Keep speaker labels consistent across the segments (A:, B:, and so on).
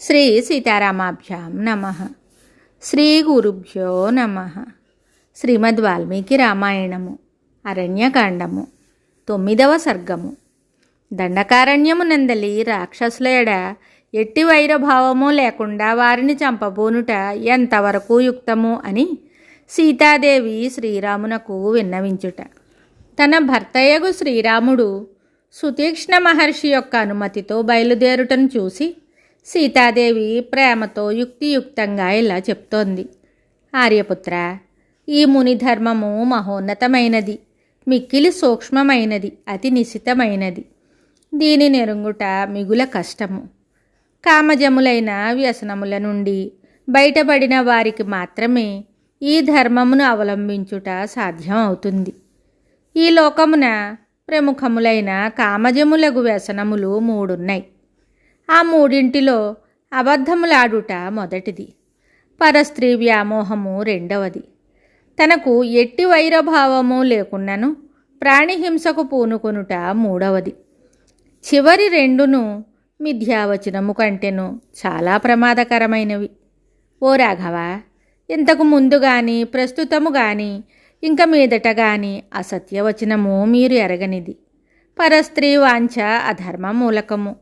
A: శ్రీ సీతారామాభ్యాం నమః. శ్రీ గురుభ్యో నమః. శ్రీమద్ వాల్మీకి రామాయణము అరణ్యకాండము 9వ సర్గము. దండకారణ్యము నందలి రాక్షసుల ఎడ ఎట్టి వైరభావము లేకుండా వారిని చంపబోనుట ఎంతవరకు యుక్తము అని సీతాదేవి శ్రీరామునకు విన్నవించుట. తన భర్తయగు శ్రీరాముడు సుతీక్ష్ణ మహర్షి యొక్క అనుమతితో బయలుదేరుటను చూసి సీతాదేవి ప్రేమతో యుక్తియుక్తంగా ఇలా చెప్తోంది. ఆర్యపుత్ర, ఈ ముని ధర్మము మహోన్నతమైనది, మిక్కిలి సూక్ష్మమైనది, అతి నిశితమైనది. దీని నెరుంగుట మిగుల కష్టము. కామజములైన వ్యసనముల నుండి బయటపడిన వారికి మాత్రమే ఈ ధర్మమును అవలంబించుట సాధ్యం అవుతుంది. ఈ లోకమున ప్రముఖములైన కామజములగు వ్యసనములు 3 ఉన్నాయి. ఆ 3 అబద్ధములాడుట మొదటిది, పరస్త్రీ వ్యామోహము రెండవది, తనకు ఎట్టి వైరభావము లేకున్నను ప్రాణిహింసకు పూనుకొనుట మూడవది. చివరి 2 మిథ్యావచనము కంటెను చాలా ప్రమాదకరమైనవి. ఓ రాఘవ, ఇంతకు ముందు గాని ప్రస్తుతము గాని ఇంక మీదట గాని అసత్యవచనము మీరు ఎరగనిది. పరస్త్రీ వాంఛ అధర్మ మూలకము.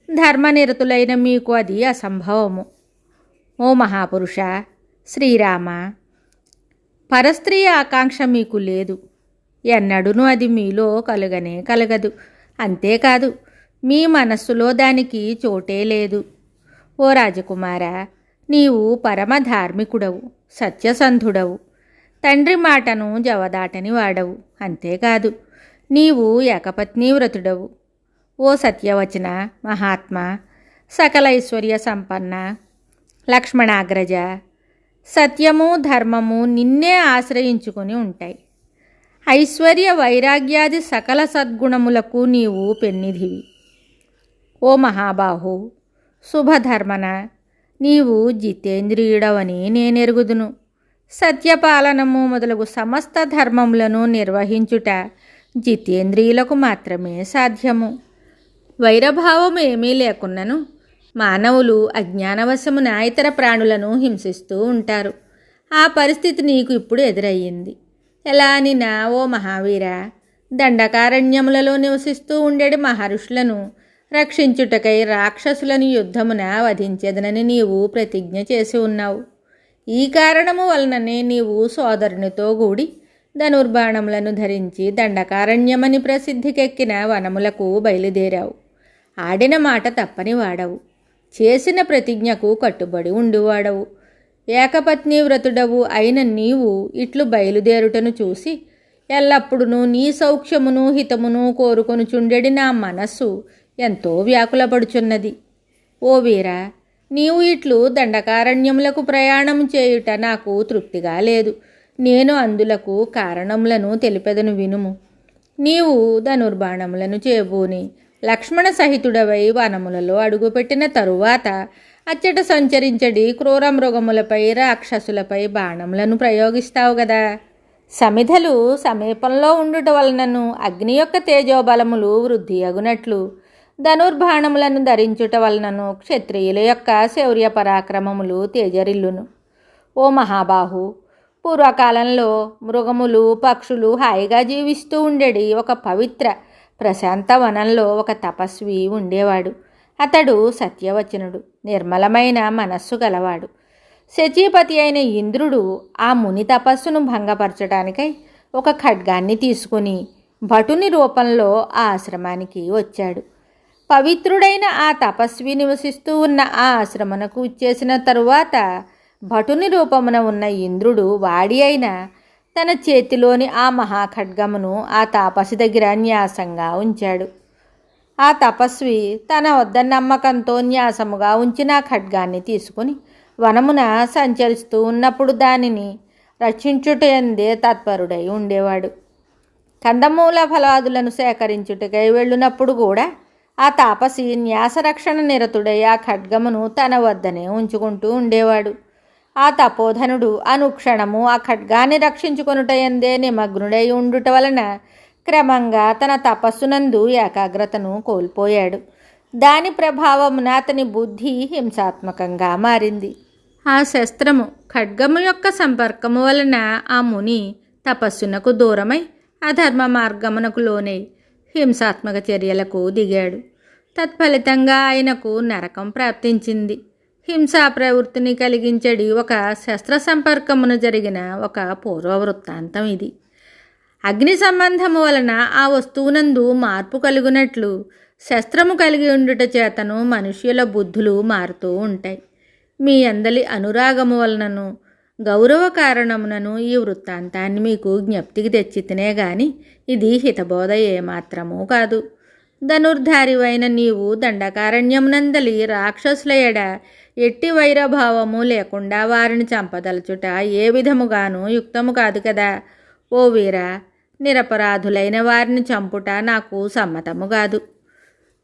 A: ధర్మనిరతులైన మీకు అది అసంభవము. ఓ మహాపురుష శ్రీరామ, పరస్త్రీ ఆకాంక్ష మీకు లేదు. ఎన్నడూనూ అది మీలో కలుగనే కలగదు. అంతేకాదు, మీ మనస్సులో దానికి చోటే లేదు. ఓ రాజకుమార, నీవు పరమధార్మికుడవు, సత్యసంధుడవు, తండ్రి మాటను జవదాటని వాడవు. అంతేకాదు, నీవు ఏకపత్నీ వ్రతుడవు. ఓ సత్యవచన మహాత్మా, సకల ఐశ్వర్య సంపన్న లక్ష్మణాగ్రజ, సత్యము ధర్మము నిన్నే ఆశ్రయించుకొని ఉంటాయి. ఐశ్వర్య వైరాగ్యాది సకల సద్గుణములకు నీవు పెన్నిధివి. ఓ మహాబాహు శుభధర్మన, నీవు జితేంద్రియుడవని నేనెరుగుదును. సత్యపాలనము మొదలగు సమస్త ధర్మములను నిర్వహించుట జితేంద్రియులకు మాత్రమే సాధ్యము. వైరభావము ఏమీ లేకున్నను మానవులు అజ్ఞానవశమున ఇతర ప్రాణులను హింసిస్తూ ఉంటారు. ఆ పరిస్థితి నీకు ఇప్పుడు ఎదురయ్యింది. ఎలా అనినా ఓ మహావీర, దండకారణ్యములలో నివసిస్తూ ఉండేటి మహర్షులను రక్షించుటకై రాక్షసులను యుద్ధమున వధించేదనని నీవు ప్రతిజ్ఞ చేసి ఉన్నావు. ఈ కారణము వలననే నీవు సోదరునితో కూడి ధనుర్బాణములను ధరించి దండకారణ్యమని ప్రసిద్ధికెక్కిన వనములకు బయలుదేరావు. ఆడిన మాట తప్పని వాడవు, చేసిన ప్రతిజ్ఞకు కట్టుబడి ఉండువాడవు. ఏకపత్ని వ్రతుడవు అయిన నీవు ఇట్లు బయలుదేరుటను చూసి ఎల్లప్పుడూ నీ సౌఖ్యమును హితమును కోరుకొనుచుండెడి నా మనస్సు ఎంతో వ్యాకులపడుచున్నది. ఓ వీర, నీవు ఇట్లు దండకారణ్యములకు ప్రయాణం చేయుట నాకు తృప్తిగా లేదు. నేను అందులకు కారణములను తెలిపెదను వినుము. నీవు ధనుర్బాణములను చేబూని లక్ష్మణ సహితుడవై వనములలో అడుగుపెట్టిన తరువాత అచ్చట సంచరించడి క్రూర మృగములపై రాక్షసులపై బాణములను ప్రయోగిస్తావు గదా. సమిధలు సమీపంలో ఉండుట వలనను అగ్ని యొక్క తేజోబలములు వృద్ధి అగునట్లు ధనుర్బాణములను ధరించుట వలనను క్షత్రియుల యొక్క శౌర్య పరాక్రమములు తేజరిల్లును. ఓ మహాబాహు, పూర్వకాలంలో మృగములు పక్షులు హాయిగా జీవిస్తూ ఉండేది ఒక పవిత్ర ప్రశాంత వనంలో ఒక తపస్వి ఉండేవాడు. అతడు సత్యవచనుడు, నిర్మలమైన మనస్సు గలవాడు. శచీపతి అయిన ఇంద్రుడు ఆ ముని తపస్సును భంగపరచడానికై ఒక ఖడ్గాన్ని తీసుకుని భటుని రూపంలో ఆ ఆశ్రమానికి వచ్చాడు. పవిత్రుడైన ఆ తపస్వి నివసిస్తూ ఉన్న ఆ ఆశ్రమనకు చేసిన తరువాత భటుని రూపమున ఉన్న ఇంద్రుడు వాడి అయిన తన చేతిలోని ఆ మహాఖడ్గమును ఆ తాపసి దగ్గర న్యాసంగా ఉంచాడు. ఆ తపస్వి తన వద్ద నమ్మకంతో న్యాసముగా ఉంచిన ఖడ్గాన్ని తీసుకుని వనమున సంచరిస్తూ ఉన్నప్పుడు దానిని రక్షించుటయందే తత్పరుడై ఉండేవాడు. కందమూల ఫలాదులను సేకరించుటకై వెళ్ళినప్పుడు కూడా ఆ తాపసి న్యాసరక్షణ నిరతుడై ఆ ఖడ్గమును తన వద్దనే ఉంచుకుంటూ ఉండేవాడు. ఆ తపోధనుడు అనుక్షణము ఆ ఖడ్గాన్ని రక్షించుకొనుటయందే నిమగ్నుడై ఉండుట వలన క్రమంగా తన తపస్సునందు ఏకాగ్రతను కోల్పోయాడు. దాని ప్రభావమున అతని బుద్ధి హింసాత్మకంగా మారింది. ఆ శస్త్రము ఖడ్గము యొక్క సంపర్కము వలన ఆ ముని తపస్సునకు దూరమై అధర్మ మార్గమునకు లోనై హింసాత్మక చర్యలకు దిగాడు. తత్ఫలితంగా ఆయనకు నరకం ప్రాప్తించింది. హింసా ప్రవృత్తిని కలిగించడి ఒక శస్త్ర సంపర్కమున జరిగిన ఒక పూర్వ వృత్తాంతం ఇది. అగ్ని సంబంధము వలన ఆ వస్తువునందు మార్పు కలుగునట్లు శస్త్రము కలిగి ఉండుట చేతను మనుష్యుల బుద్ధులు మారుతూ ఉంటాయి. మీ అందలి అనురాగము వలనను గౌరవ కారణమునను ఈ వృత్తాంతాన్ని మీకు జ్ఞప్తికి తెచ్చితేనే గాని ఇది హితబోధ ఏమాత్రమూ కాదు. ధనుర్ధారివైన నీవు దండకారణ్యమునందలి రాక్షసుల ఎడ ఎట్టి వైరభావము లేకుండా వారిని చంపదలుచుట ఏ విధముగానూ యుక్తము కాదు కదా. ఓ వీరా, నిరపరాధులైన వారిని చంపుట నాకు సమ్మతము కాదు.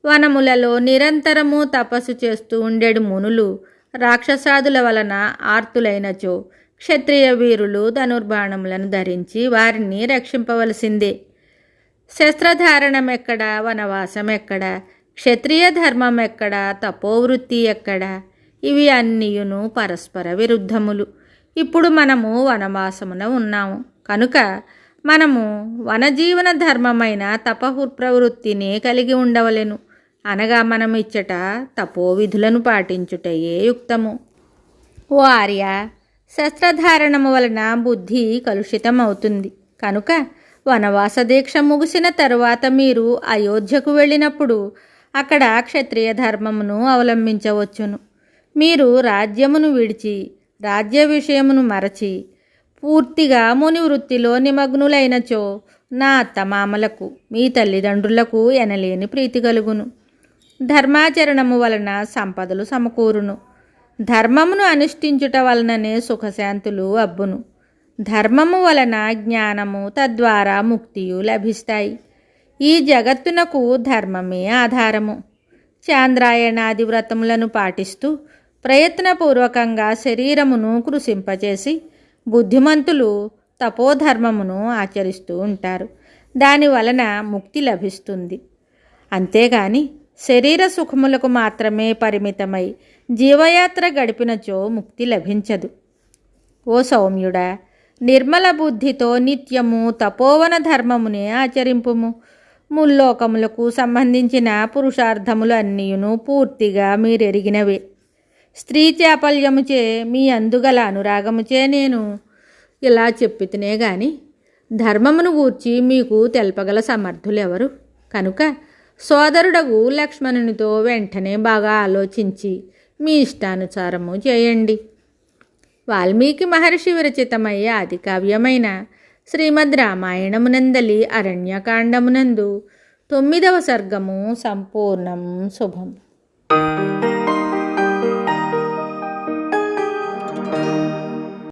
A: వనములలో నిరంతరము తపస్సు చేస్తూ ఉండేడు మునులు రాక్షసాదుల వలన ఆర్తులైనచో క్షత్రియ వీరులు ధనుర్బాణములను ధరించి వారిని రక్షింపవలసిందే. శస్త్రధారణం ఎక్కడ, వనవాసం ఎక్కడ, క్షత్రియ ధర్మం ఎక్కడ, తపోవృత్తి ఎక్కడ? ఇవి అన్నీయును పరస్పర విరుద్ధములు. ఇప్పుడు మనము వనవాసమున ఉన్నాము కనుక మనము వనజీవన ధర్మమైన తపహు ప్రవృత్తిని కలిగి ఉండవలెను. అనగా మనం ఇచ్చట తపోవిధులను పాటించుటయే యుక్తము. ఓ ఆర్య, శస్త్రధారణము వలన బుద్ధి కలుషితం అవుతుంది కనుక వనవాస దీక్ష ముగిసిన తరువాత మీరు అయోధ్యకు వెళ్ళినప్పుడు అక్కడ క్షత్రియ ధర్మమును అవలంబించవచ్చును. మీరు రాజ్యమును విడిచి రాజ్య విషయమును మరచి పూర్తిగా ముని వృత్తిలో నిమగ్నులైనచో నా అత్తమామలకు మీ తల్లిదండ్రులకు ఎనలేని ప్రీతి కలుగును. ధర్మాచరణము వలన సంపదలు సమకూరును. ధర్మమును అనుష్ఠించుట వలననే సుఖశాంతులు అబ్బును. ధర్మము వలన జ్ఞానము, తద్వారా ముక్తియు లభిస్తాయి. ఈ జగత్తునకు ధర్మమే ఆధారము. చాంద్రాయణాది వ్రతములను పాటిస్తూ ప్రయత్నపూర్వకంగా శరీరమును కృషింపచేసి బుద్ధిమంతులు తపోధర్మమును ఆచరిస్తూ ఉంటారు. దాని వలన ముక్తి లభిస్తుంది. అంతేగాని శరీర సుఖములకు మాత్రమే పరిమితమై జీవయాత్ర గడిపినచో ముక్తి లభించదు. ఓ సౌమ్యుడా, నిర్మల బుద్ధితో నిత్యము తపోవన ధర్మమునే ఆచరింపుము. ముల్లోకములకు సంబంధించిన పురుషార్థములు అన్నీయును పూర్తిగా మీరెరిగినవే. స్త్రీ చాపల్యముచే మీ అందుగల అనురాగముచే నేను ఇలా చెప్పితేనే గాని ధర్మమును గూర్చి మీకు తెలపగల సమర్థులెవరు? కనుక సోదరుడగు లక్ష్మణునితో వెంటనే బాగా ఆలోచించి మీ ఇష్టానుసారము చేయండి. వాల్మీకి మహర్షి విరచితమయ్యే ఆది కావ్యమైన శ్రీమద్ రామాయణమునందలి అరణ్యకాండమునందు 9వ సర్గము సంపూర్ణం. శుభం.